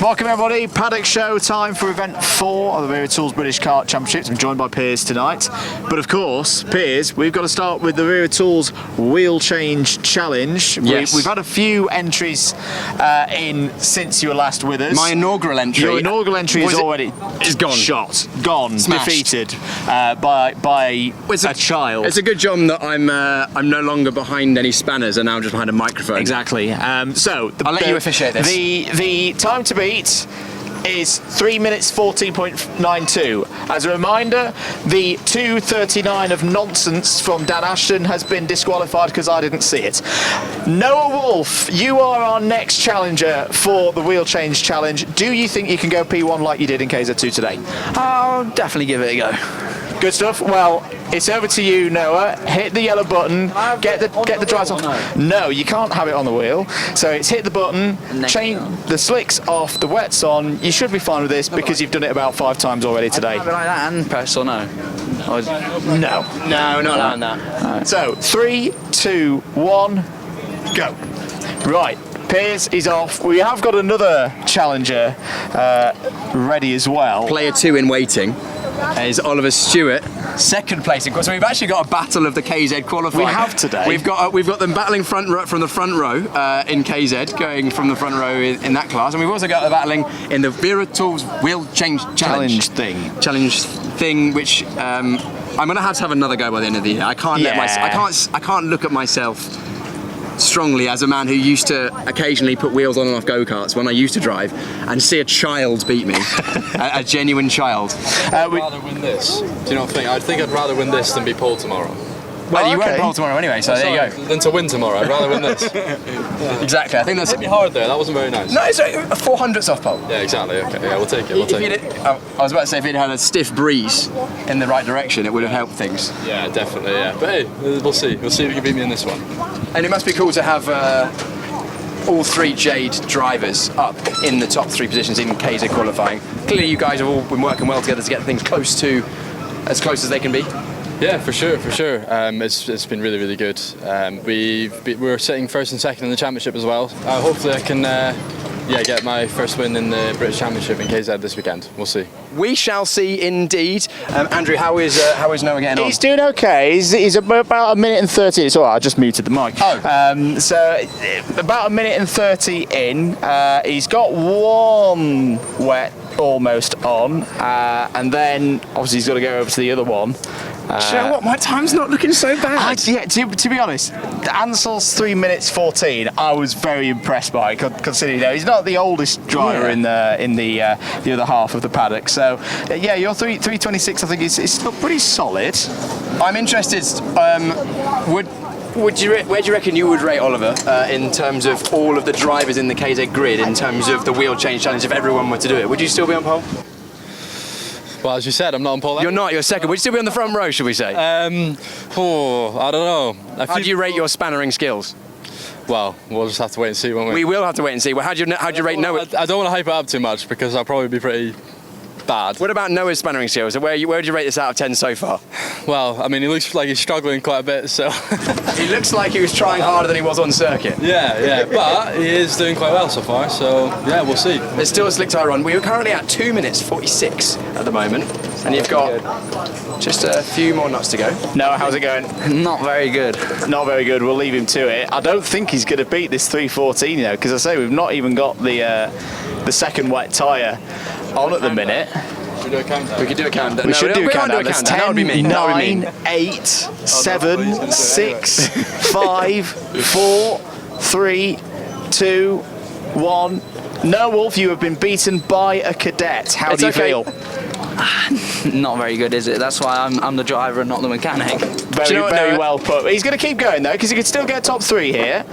Welcome everybody, Paddock show time for event 4 of the Wera Tools British Kart Championships. I'm joined by Piers tonight, but of course, Piers, we've got to start with the Wera Tools Wheel Change Challenge. Yes. We've had a few entries in since you were last with us. My inaugural entry. Your inaugural entry is already gone. Shot, gone, Smashed. defeated by a child. It's a good job that I'm no longer behind any spanners and now I'm just behind a microphone. Exactly. So I'll let you officiate this. The time to beat is 3 minutes 14.92. As a reminder, the 2:39 of nonsense from Dan Ashton has been disqualified because I didn't see it. Noah Wolf, you are our next challenger for the Wheel Change Challenge. Do you think you can go P1 like you did in KZ2 today? I'll definitely give it a go. Good stuff. Well, it's over to you, Noah. Hit the yellow button. Get the drives off. No, you can't have it on the wheel. So it's hit the button, change the slicks off, the wets on. You should be fine with this because you've done it about 5 times already today. Have it like that and press or no? No, not allowing that. Right. So 3, 2, 1, go. Right. Piers is off. We have got another challenger ready as well. Player 2 in waiting is Oliver Stewart, second place. Of course, we've actually got a battle of the KZ qualifying. We have today. We've got them battling from the front row in KZ, going from the front row in that class, and we've also got the battling in the Wera Tools Wheel Change Challenge thing, which I'm gonna have to have another go by the end of the year. I can't I can't look at myself strongly as a man who used to occasionally put wheels on and off go-karts when I used to drive and see a child beat me, a genuine child. I'd rather win this. Do you not think? I think I'd rather win this than be pole tomorrow. Well, you won't pole tomorrow anyway, so there you go. Than to win tomorrow, I'd rather win this. Exactly, I think that's... Hit me hard there, that wasn't very nice. No, it's a 400th off pole. Yeah, exactly, okay, yeah, we'll take it, I was about to say, if it had a stiff breeze in the right direction, it would have helped things. Yeah, definitely, yeah. But hey, we'll see if you can beat me in this one. And it must be cool to have all 3 Jade drivers up in the top 3 positions in KZ qualifying. Clearly you guys have all been working well together to get things as close as they can be. Yeah, for sure. It's been really, really good. We're sitting first and second in the championship as well. Hopefully I can get my first win in the British Championship in KZ this weekend. We'll see. We shall see indeed. Andrew, how is Noah getting on? He's doing okay. He's about a minute and 30. It's all right, I just muted the mic. Oh. So about a minute and 30 in. He's got one wet almost on, and then obviously he's got to go over to the other one. Do you know what? My time's not looking so bad. To be honest, Ansel's 3 minutes 14, I was very impressed by, considering he's not the oldest driver in the other half of the paddock. So yeah, your 3:26, I think is still pretty solid. I'm interested. Where do you reckon you would rate Oliver in terms of all of the drivers in the KZ grid, in terms of the Wheel Change Challenge, if everyone were to do it? Would you still be on pole? Well, as you said, I'm not on pole. You're not, you're second. Would you still be on the front row, should we say? I don't know. How do you rate your spannering skills? Well, we'll just have to wait and see, won't we? We will have to wait and see. Well, how do you rate Noah? I don't want to hype it up too much because I'll probably be pretty bad. What about Noah's spannering skills? Where would you rate this out of 10 so far? Well, I mean, he looks like he's struggling quite a bit, so... He looks like he was trying harder than he was on circuit. Yeah, but he is doing quite well so far, so yeah, we'll see. There's still a slick tyre on. We are currently at 2 minutes 46 at the moment, and you've got just a few more knots to go. Noah, how's it going? Not very good. Not very good. We'll leave him to it. I don't think he's going to beat this 3:14, because I say we've not even got the second wet tyre on at the minute. Should we do a countdown? We could do a countdown. We should do a countdown. That's 10, that would be me. 9, 8, 7, 6, 5, 4, 3, 2, 1. No, Wolf, you have been beaten by a cadet. How do you feel? Not very good, is it? That's why I'm the driver and not the mechanic. Very well put. He's going to keep going though, because he could still get top 3 here.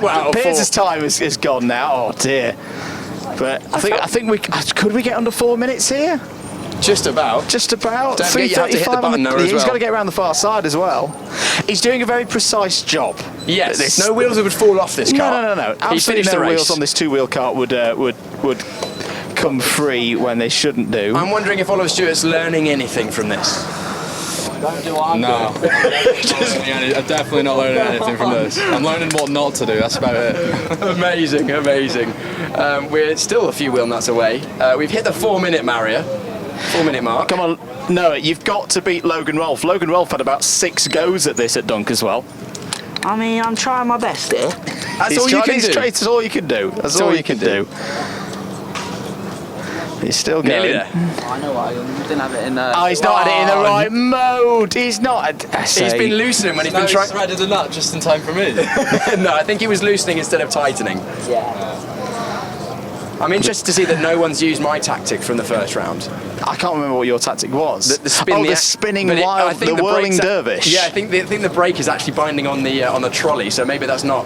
Wow, Piers' time is gone now. Oh dear. But I think could we get under 4 minutes here? Just about. Just about. Don't forget you have to hit the button though as well. He's got to get around the far side as well. He's doing a very precise job. Yes. No wheels would fall off this car. No. He finished the race. Wheels on this 2-wheel kart would come free when they shouldn't do. I'm wondering if Oliver Stewart's learning anything from this. Don't do what I'm No. I'm definitely not learning anything from this. I'm learning what not to do, that's about it. Amazing, amazing. We're still a few wheel nuts away. We've hit the 4-minute barrier. 4-minute mark. Come on, Noah, you've got to beat Logan Rolfe. Logan Rolfe had about 6 goes at this at Dunk as well. I mean, I'm trying my best here. That's all you can do. That's all you can do. That's all you can do. He's still going. Nearly there. I know what, I didn't have it in Oh, he's not had it in the right mode. He's not. He's been loosening when he's been trying. threaded the nut just in time for me. No, I think he was loosening instead of tightening. Yeah. I'm interested to see that no one's used my tactic from the first round. I can't remember what your tactic was. The spin, the spinning but wild, I think the whirling brake's dervish. Yeah, I think the brake is actually binding on the trolley, so maybe that's not.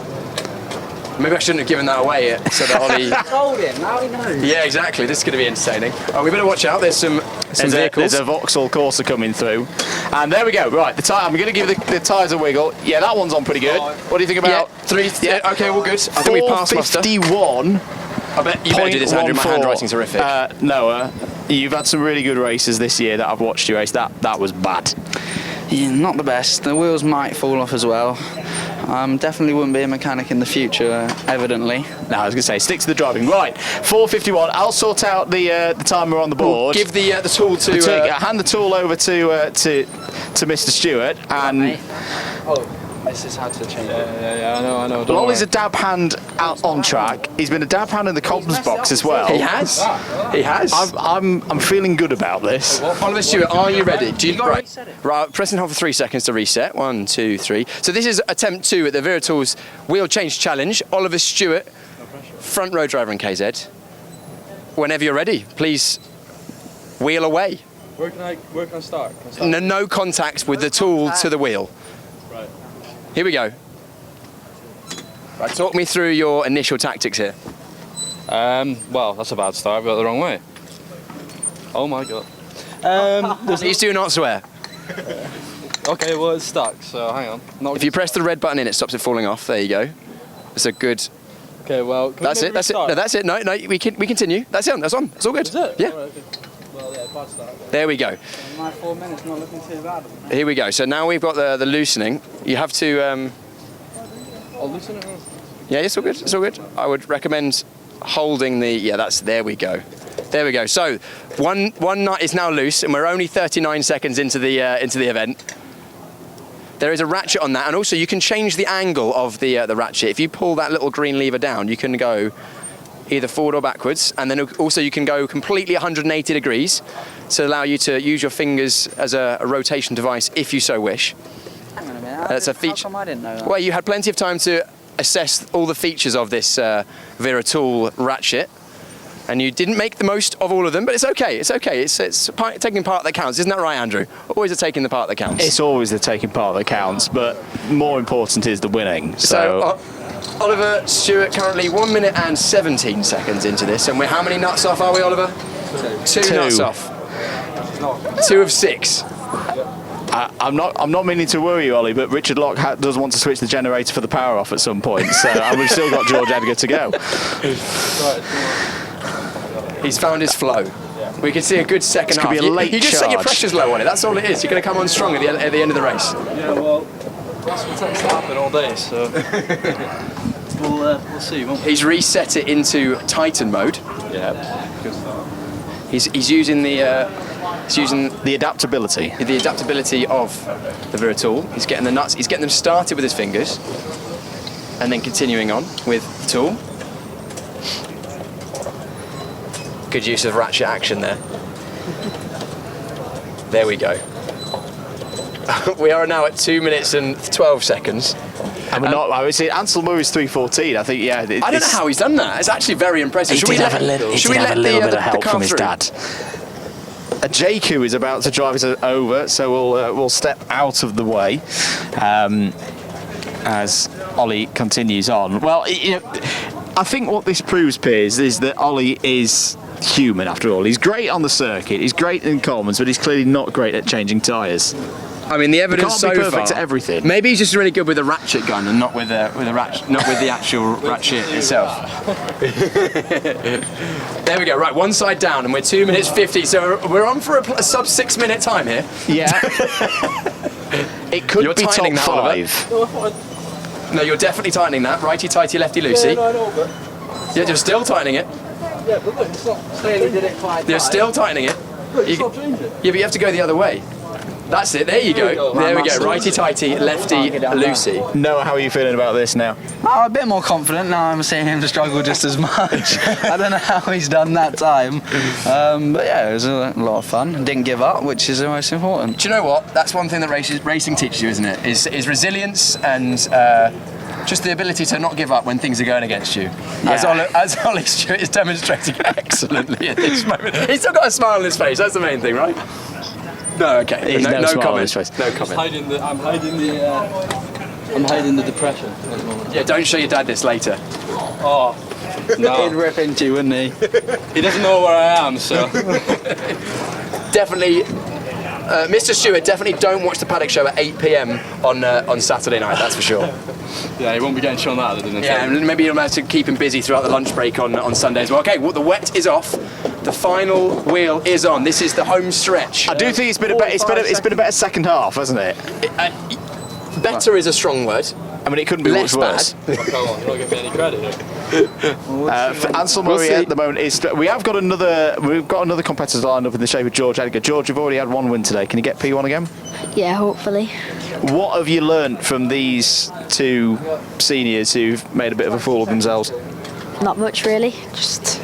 Maybe I shouldn't have given that away so that Ollie. Told him, now he knows. Yeah, exactly. This is going to be entertaining. Oh, we better watch out. There's some vehicles. There's a Vauxhall Corsa coming through, and there we go. Right, I'm going to give the tyres a wiggle. Yeah, that one's on pretty good. What do you think about 3? Yeah, okay, all good. I think we passed muster. 451. I bet you better do this, Andrew. My handwriting's horrific. Noah, you've had some really good races this year that I've watched you race. That was bad. Yeah, not the best. The wheels might fall off as well. Definitely wouldn't be a mechanic in the future, evidently. No, I was going to say, stick to the driving. Right, 4:51. I'll sort out the timer on the board. Give the tool to. Hand the tool over to Mr. Stewart. And This is how to change it. Yeah, I know. well, Ollie's a dab hand out on track. He's been a dab hand in the comms box as well. He has. He has. I'm feeling good about this. Oliver Stewart, are you ready? Do you right? Right. Pressing hold for 3 seconds to reset. 1, 2, 3. So this is attempt 2 at the Wera Tools Wheel Change Challenge. Oliver Stewart, front row driver in KZ. Whenever you're ready, please wheel away. Where can I start? No contact with the tool to the wheel. Right. Here we go. Right, talk me through your initial tactics here. Well, that's a bad start. I've got it the wrong way. Oh my god. Please do not swear. Okay, well it's stuck, so hang on. If you press the red button in, it stops it falling off. There you go. It's a good. Okay, well. That's it. That's it. No, that's it. No, we continue. That's it. That's on. It's all good. Is it? Yeah. Oh, okay. Well, yeah, bad start. There we go. My 4 minutes not looking too bad. Here we go. So now we've got the loosening. You have to. I'll loosen it. Yeah, it's all good. It's all good. I would recommend holding the. Yeah, that's. There we go. There we go. So one nut is now loose, and we're only 39 seconds into the event. There is a ratchet on that, and also you can change the angle of the ratchet. If you pull that little green lever down, you can go either forward or backwards, and then also you can go completely 180 degrees to allow you to use your fingers as a rotation device if you so wish. Hang on a minute. That's a feature. How come I didn't know that? Well, you had plenty of time to assess all the features of this Wera Tool ratchet, and you didn't make the most of all of them, but it's okay. It's okay. It's taking part that counts. Isn't that right, Andrew? Always a taking the part that counts. It's always the taking part that counts, but more important is the winning. So Oliver Stewart currently 1 minute and 17 seconds into this, and we're how many nuts off are we, Oliver? Two nuts off. 2 of 6. I'm not meaning to worry you, Ollie, but Richard Locke does want to switch the generator for the power off at some point, so and we've still got George Edgar to go. He's found his flow. We can see a good second half. Be a late you just set your charge. pressures low on it. That's all it is. You're going to come on strong at the end of the race. Yeah, well, that's what tends to happen all day, so we'll see, won't we? He's reset it into Titan mode. Yeah. He's using the adaptability. The adaptability of the Wera Tool. He's getting the nuts. He's getting them started with his fingers, and then continuing on with the tool. Good use of ratchet action there. There we go. We are now at 2 minutes and 12 seconds. And we're not. I would say Ansel Murray's 3:14. I think. Yeah. I don't know how he's done that. It's actually very impressive. He did have a little bit of help from his dad. A JQ is about to drive us over, so we'll step out of the way as Ollie continues on. Well, I think what this proves, Piers, is that Ollie is human after all. He's great on the circuit, he's great in commons, but he's clearly not great at changing tyres. I mean, the evidence can't so be perfect far. at everything. Maybe he's just really good with a ratchet gun and not with the actual ratchet itself. There we go. Right, one side down, and we're 2 minutes 50. So we're on for a sub 6 minute time here. Yeah. It could You're be top tightening that, Oliver. 5. No, you're definitely tightening that. Righty tighty, lefty loosey. Yeah, no, I know, but Yeah, you're still tightening it. yeah, but look, it's not. Clearly did it quite You're still tightening it. Look, it's You- not changing. Yeah, but you have to go the other way. That's it. There you go. There we go. Righty tighty, lefty loosey. Noah, how are you feeling about this now? I'm a bit more confident now. I'm seeing him struggle just as much. I don't know how he's done that time, but yeah, it was a lot of fun. Didn't give up, which is the most important. Do you know what? That's one thing that racing teaches you, isn't it? Is resilience and just the ability to not give up when things are going against you. As Ollie Stewart is demonstrating excellently at this moment. He's still got a smile on his face. That's the main thing, right? No, okay. He's no smile on comment. his face. No comment. I'm hiding the depression at the moment. Yeah, don't show your dad this later. Oh, He'd no. rip into you, wouldn't he? He doesn't know where I am, so. Definitely, Mr. Stewart, definitely don't watch the Paddock Show at 8 p.m. on Saturday night. That's for sure. Yeah, he won't be getting shown that, doesn't he? Yeah, and maybe you'll manage to keep him busy throughout the lunch break on Sunday as well. Okay, well, the wet is off. The final wheel is on. This is the home stretch. I do think it's been a better second half, hasn't it? Better is a strong word. I mean, it couldn't be Less much worse. bad. Come on, you're not giving me any credit here. For Ansel Murray at the moment is we've got another competitor lined up in the shape of George Edgar. George, you've already had one win today. Can you get P1 again? Yeah, hopefully. What have you learnt from these two seniors who've made a bit of a fool of themselves? Not much really. Just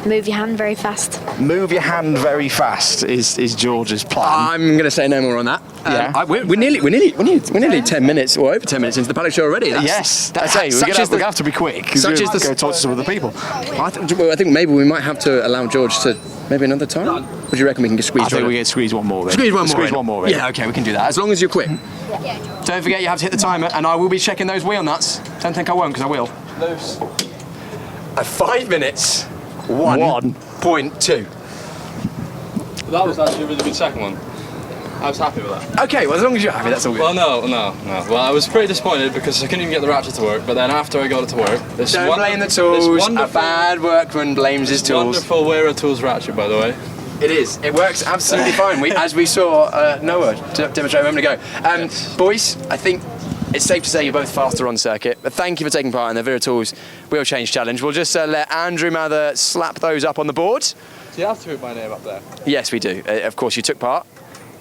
move your hand very fast. Move your hand very fast is George's plan. I'm going to say no more on that. Yeah. We're nearly 10 minutes or over 10 minutes into the Paddock Show already. Yes, that's it. We're going to have to be quick. Such is the go talk to some other people. I think maybe we might have to allow George to maybe another time. What do you reckon we can get squeezed? I think we can squeeze one more. Squeeze one more. Squeeze one more. In. Yeah, okay, we can do that as long as you're quick. Don't forget you have to hit the timer, and I will be checking those wheel nuts. Don't think I won't, because I will. Loose. 5 minutes. 1.2. That was actually a really good second one. I was happy with that. Okay, well as long as you're happy, that's all good. Well, no. Well, I was pretty disappointed because I couldn't even get the ratchet to work. But then after I got it to work, Don't blame the tools. A bad workman blames his tools. Wonderful Wera tools ratchet, by the way. It is. It works absolutely fine. As we saw Noah demonstrate a moment ago. Boys, I think it's safe to say you're both faster on circuit. But thank you for taking part in the Wera Tools Wheel Change Challenge. We'll just let Andrew Mather slap those up on the board. Do you have to put my name up there? Yes, we do. Of course, you took part.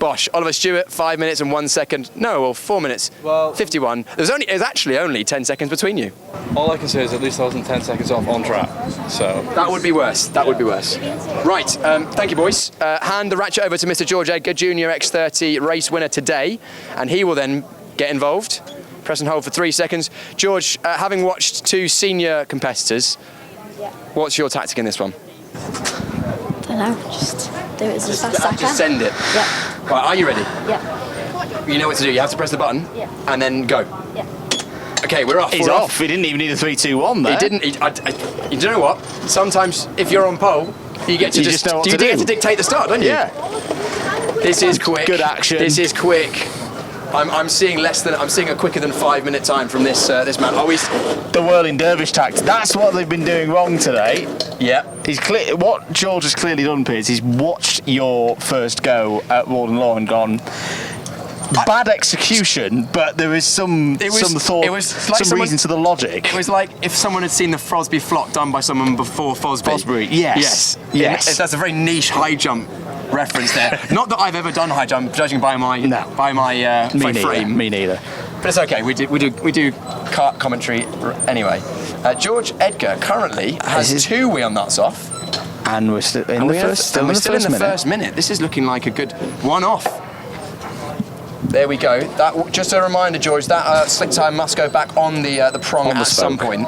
Bosh, Oliver Stewart, 5 minutes and 1 second. No, well, 4 minutes. Well, 51. There's actually only 10 seconds between you. all I can say is at least I wasn't 10 seconds off on track. So That would be worse. That would be worse. Right, thank you, boys. Hand the ratchet over to Mr. George Edgar, Junior X30 race winner today, and he will then get involved. Press and hold for 3 seconds. George, having watched two senior competitors, what's your tactic in this one? I don't know, just do it as fast as I can. Just send it. Yeah, Right, are you ready? yeah, You know what to do. You have to press the button Yeah. and then go. yeah. Okay, we're off. He's we're off. He didn't even need a 3-2-1 there. He didn't. You know what? Sometimes if you're on pole, you get to You just know what to you get do. to dictate the start, don't you? Yeah. This is quick. Good action. This is quick. I'm seeing a quicker than 5 minute time from this man. The whirling dervish tact. That's what they've been doing wrong today. Yeah. What George has clearly done, Piers, he's watched your first go at Walden Law and gone. Bad execution, but there is some thought, it was like some reason to the logic. It was like if someone had seen the Frosby flop done by someone before Fosbury. Yes. That's a very niche high jump reference there. Not that I've ever done high jump, judging by my frame. Me neither. But it's okay. We do kart commentary anyway. George Edgar currently has two wheel nuts off, And we're still in the first minute. This is looking like a good one off. There we go. Just a reminder, George. That slick tire must go back on the prong at some point.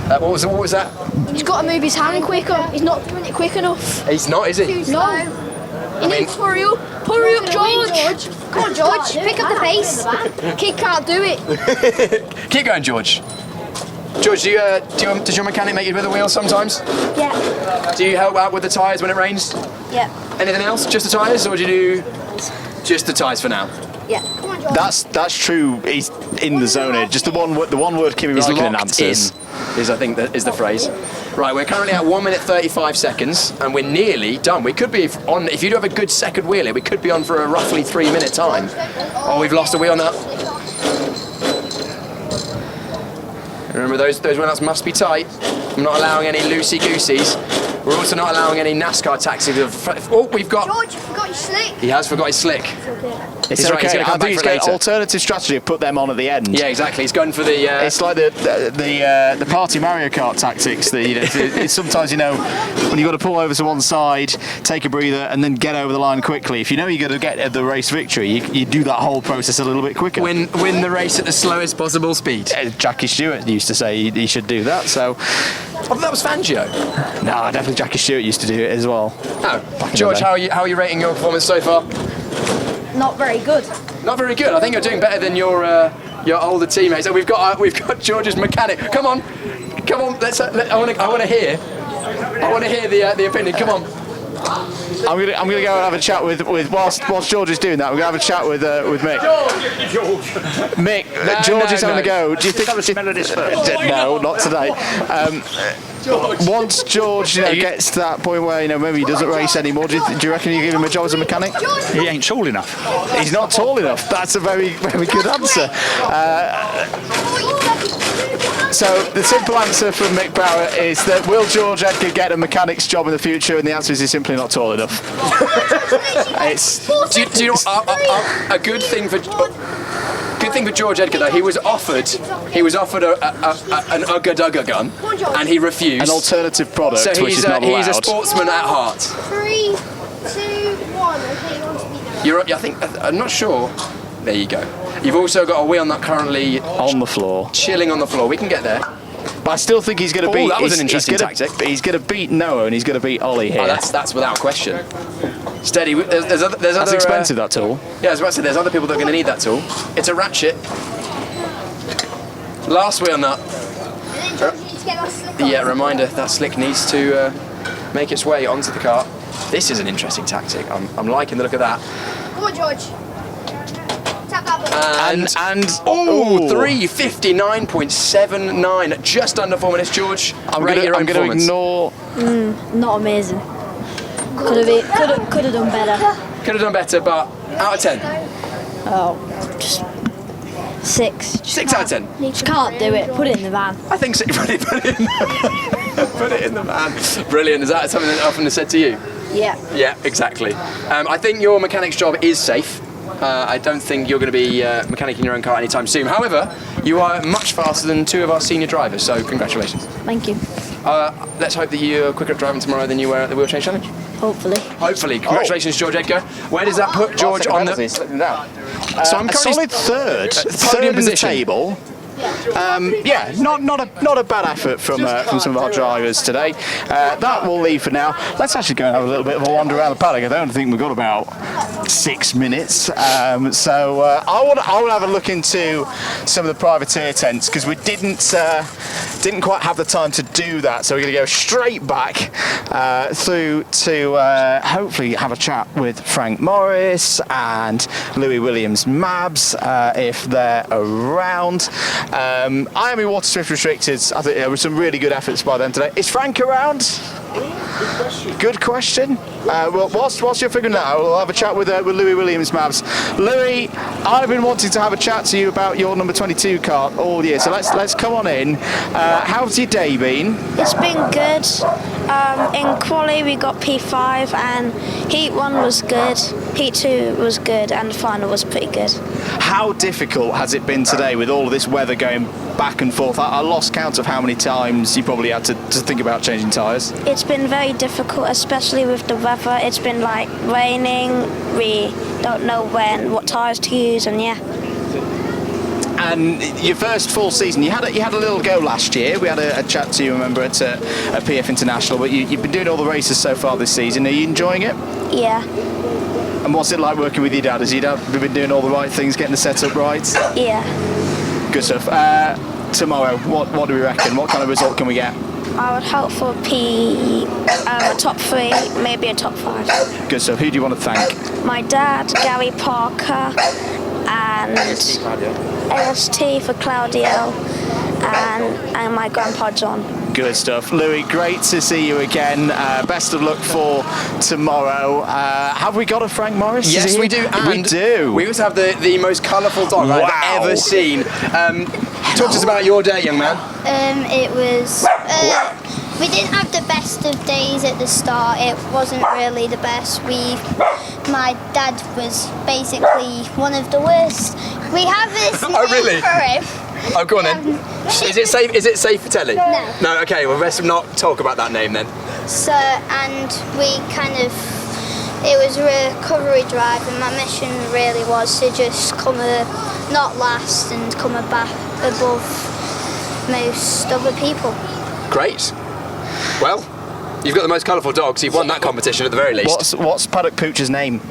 What was that? He's got to move his hand quicker. He's not doing it quick enough. He's not, is he? No. He needs to hurry up. Hurry up, George. Come on, George. Pick up the pace. Kid can't do it. Keep going, George. George, does your mechanic make you with the wheels sometimes? Yeah. Do you help out with the tyres when it rains? Yeah. Anything else? Just the tyres, or do you do? Just the tyres for now. Yeah. Come on, George. That's true. He's in the zone here. Just the one word Kimi He's Raikkonen locked in, answers. is I think is the phrase. Right, we're currently at 1 minute 35 seconds, and we're nearly done. We could be on, if you do have a good second wheel here, we could be on for a roughly 3 minute time. Oh, we've lost a wheel now. Remember, those wheels must be tight. I'm not allowing any loosey-gooseys. We're also not allowing any NASCAR taxis. Oh, we've got... George, you forgot your slick. He has forgot his slick. It's He's okay. He's gonna come I back think he's for it got later. alternative strategy. Put them on at the end. Yeah, exactly. He's going for the... It's like the party Mario Kart tactics. That, you know, it's sometimes, you know, when you've got to pull over to one side, take a breather, and then get over the line quickly. If you know you're going to get the race victory, you do that whole process a little bit quicker. win the race at the slowest possible speed. Jackie Stewart used to say he should do that. So, Oh, that was Fangio. no, definitely Jackie Stewart used to do it as well. Oh, George, how are you rating your performance so far? Not very good. Not very good. I think you're doing better than your older teammates. So we've got George's mechanic. Come on. I want to hear the opinion. Come on. I'm gonna go and have a chat with whilst George is doing that. We're gonna have a chat with Mick. Mick, George is having a go. Do you think? No, not today. Once George, gets to that point where maybe he doesn't race anymore, do you reckon you give him a job as a mechanic? He ain't tall enough. He's not tall enough. That's a very, very good answer. So the simple answer from Mick Barrett is that will George Edgar get a mechanic's job in the future? And the answer is he's simply not tall enough. Do you know a good thing for George Edgar though? He was offered an Ugga Dugga gun, and he refused. An alternative product, so which is not allowed. he's a sportsman at heart. 3, 2, 1. Okay, you want to be done. I'm not sure. There you go. You've also got a wheel nut currently on the floor, chilling on the floor. We can get there. But I still think he's going to beat. That was an interesting tactic. He's going to beat Noah, and he's going to beat Ollie here. Oh, that's without question. Steady. There's other. That's expensive, that tool. Yeah, I was about to say, there's other people that are going to need that tool. It's a ratchet. Last wheel nut. Yeah, reminder, that slick needs to make its way onto the cart. This is an interesting tactic. I'm liking the look of that. Come on, George. Tap that button. And 3:59.79, just under 4 minutes. George, I'm going to ignore. Not amazing. Could have done better. Could have done better, but out of 10. Oh, just 6. 6 out of 10. Just can't do it. Put it in the van. I think so. Put it in the van. Brilliant. Is that something that often is said to you? Yeah. Yeah, exactly. I think your mechanic's job is safe. I don't think you're going to be mechanicking your own car anytime soon. However, you are much faster than 2 of our senior drivers, so congratulations. Thank you. Let's hope that you're quicker at driving tomorrow than you were at the Wheel Change Challenge. Hopefully. Hopefully. Congratulations, George Edgar. Where does that put George on the... So I'm currently third in the table. Yeah, not a bad effort from some of our drivers today. That will leave for now. Let's actually go and have a little bit of a wander around the paddock. I don't think we've got about 6 minutes, so I want to have a look into some of the privateer tents because we didn't quite have the time to do that. So we're going to go straight back through to hopefully have a chat with Frank Morris and Louis Williams Mabs if they're around. Miami Water Swift Restricted, I think there were some really good efforts by them today. Is Frank around? Good question. Well, whilst you're figuring that out, we'll have a chat with Louis Williams Mabs. Louis, I've been wanting to have a chat to you about your number 22 kart all year, so let's come on in. How's your day been? It's been good. In quali we got P5 and Heat 1 was good, Heat 2 was good and the final was pretty good. How difficult has it been today with all of this weather going back and forth? I lost count of how many times you probably had to think about changing tyres. It's been very difficult, especially with the weather. It's been like raining, we don't know what tyres to use, and yeah. And your first full season, you had a little go last year. We had a chat to you, remember, at PF International, but you've been doing all the races so far this season. Are you enjoying it? Yeah. And what's it like working with your dad? Has your dad been doing all the right things, getting the setup right? Yeah. Good stuff. tomorrow? What do we reckon? What kind of result can we get? I would hope for a top 3, maybe a top 5. Good stuff. Who do you want to thank? My dad, Gary Parker, and AST for Claudio, and my grandpa John. Good stuff. Louis, great to see you again. Best of luck for tomorrow. Have we got a Frank Morris? Yes, we do. And we do. We also have the most colourful dog I've ever seen. Talk to us about your day, young man. It was. We didn't have the best of days at the start. It wasn't really the best. My dad was basically one of the worst. We have this name really? for him. Oh, go on then. Is it safe? Is it safe for telly? No. No. Okay. Well, best not talk about that name then. So, and we it was a recovery drive, and my mission really was to just not last and come back above most other people. Great. Well, you've got the most colourful dog, so you've won that competition at the very least. What's Paddock Pooch's name?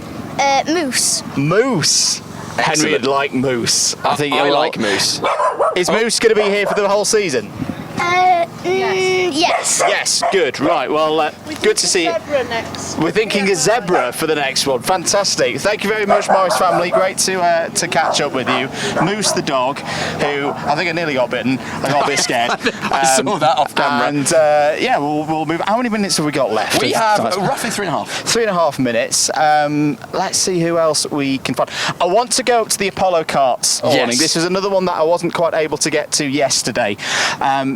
Moose. Moose. Henry would like Moose. I think I like Moose. Is Moose going to be here for the whole season? Yes. Yes, good. Right, well, good to see you. We're thinking a zebra for the next one. Fantastic. Thank you very much, Morris family. Great to catch up with you. Moose the dog, who I think I nearly got bitten. I got a bit scared. I saw that off camera. And yeah, we'll move. How many minutes have we got left? We have roughly 3.5. 3.5 minutes. Let's see who else we can find. I want to go up to the Apollo karts awning. Yes. This was another one that I wasn't quite able to get to yesterday,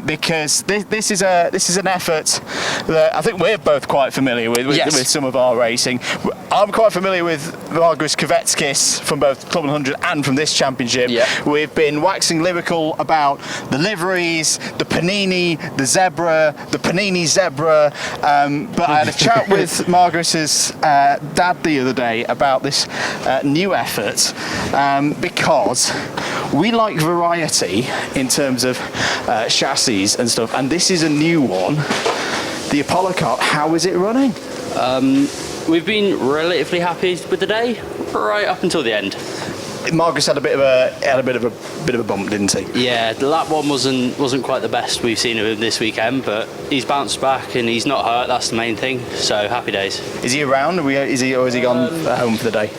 because this is an effort that I think we're both quite familiar with some of our racing. I'm quite familiar with Margus Kvetskis from both Club 100 and from this championship. Yeah. We've been waxing lyrical about the liveries, the Panini, the zebra, the Panini zebra. But I had a chat with Margus's dad the other day about this new effort, because we like variety in terms of chassis and stuff, and this is a new one. The Apollo kart, how is it running? We've been relatively happy with the day, right up until the end. Margus had a bit of a bump, didn't he? Yeah, the lap one wasn't quite the best we've seen of him this weekend, but he's bounced back and he's not hurt. That's the main thing. So happy days. Is he around? Is he gone home for the day?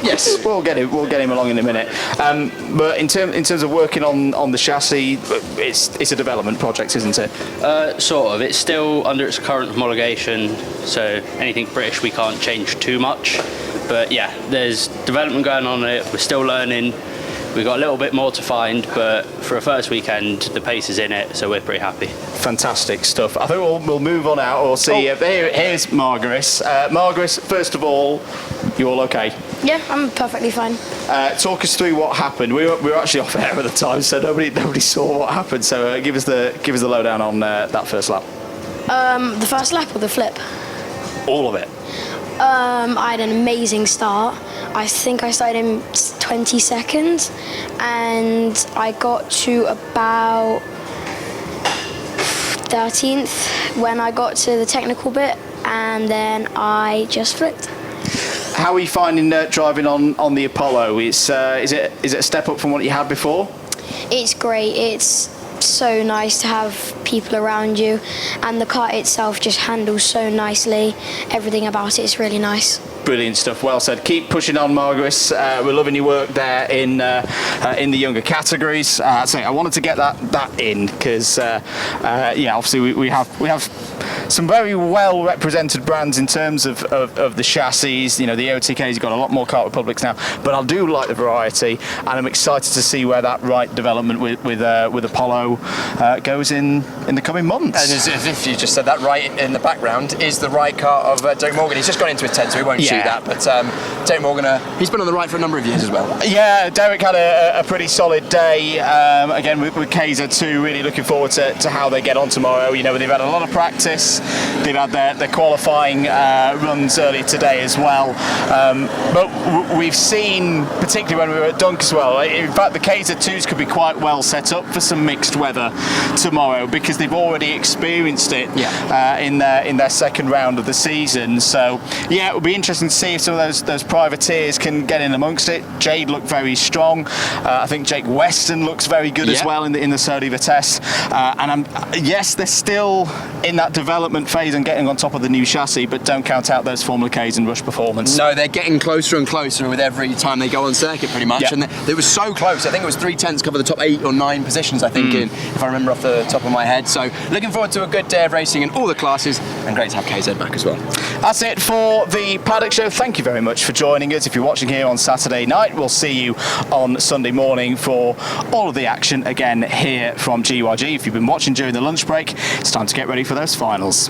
Yes, we'll get him along in a minute. But in terms of working on the chassis, it's a development project, isn't it? Sort of. It's still under its current homologation, so anything British we can't change too much. But yeah, there's development going on in it. We're still learning. We've got a little bit more to find, but for a first weekend, the pace is in it, so we're pretty happy. Fantastic stuff. I think we'll move on out. We'll see. Here's Margaris. Margaris, first of all, you all okay? Yeah, I'm perfectly fine. Talk us through what happened. We were actually off air at the time, so nobody saw what happened. So give us the lowdown on that first lap. The first lap or the flip? All of it. I had an amazing start. I think I started in 20 seconds and I got to about 13th when I got to the technical bit, and then I just flipped. How are you finding driving on the Apollo? Is it a step up from what you had before? It's great. It's so nice to have people around you, and the kart itself just handles so nicely. Everything about it is really nice. Brilliant stuff. Well said. Keep pushing on, Margaris. We're loving your work there in the younger categories. So I wanted to get that in because obviously we have some very well represented brands in terms of the chassis. You know, the OTK's got a lot more Kart Republics now, but I do like the variety, and I'm excited to see where that right development with Apollo goes in the coming months. And as if you just said that, right in the background is the right car of Derek Morgan. He's just gone into his tent, so we won't shoot that. But Derek Morgan, he's been on the right for a number of years as well. Yeah, Derek had a pretty solid day. Again, with KZ2, really looking forward to how they get on tomorrow. You know, they've had a lot of practice. They've had their qualifying runs earlier today as well. But we've seen, particularly when we were at Dunk as well, in fact the KZ2s could be quite well set up for some mixed weather tomorrow because they've already experienced it in their second round of the season. So yeah, it will be interesting to see if some of those privateers can get in amongst it. Jade looked very strong. I think Jake Weston looks very good as well in the Sodi Vitesse. And yes, they're still in that development phase and getting on top of the new chassis, but don't count out those Formula Ks and Rush Performance. No, they're getting closer and closer with every time they go on circuit, pretty much. And it was so close. I think it was 3/10 cover the top 8 or 9 positions, I think, if I remember off the top of my head. So looking forward to a good day of racing in all the classes, and great to have KZ back as well. That's it for the Paddock Show. Thank you very much for joining us. If you're watching here on Saturday night, we'll see you on Sunday morning for all of the action again here from GYG. If you've been watching during the lunch break, it's time to get ready for those finals.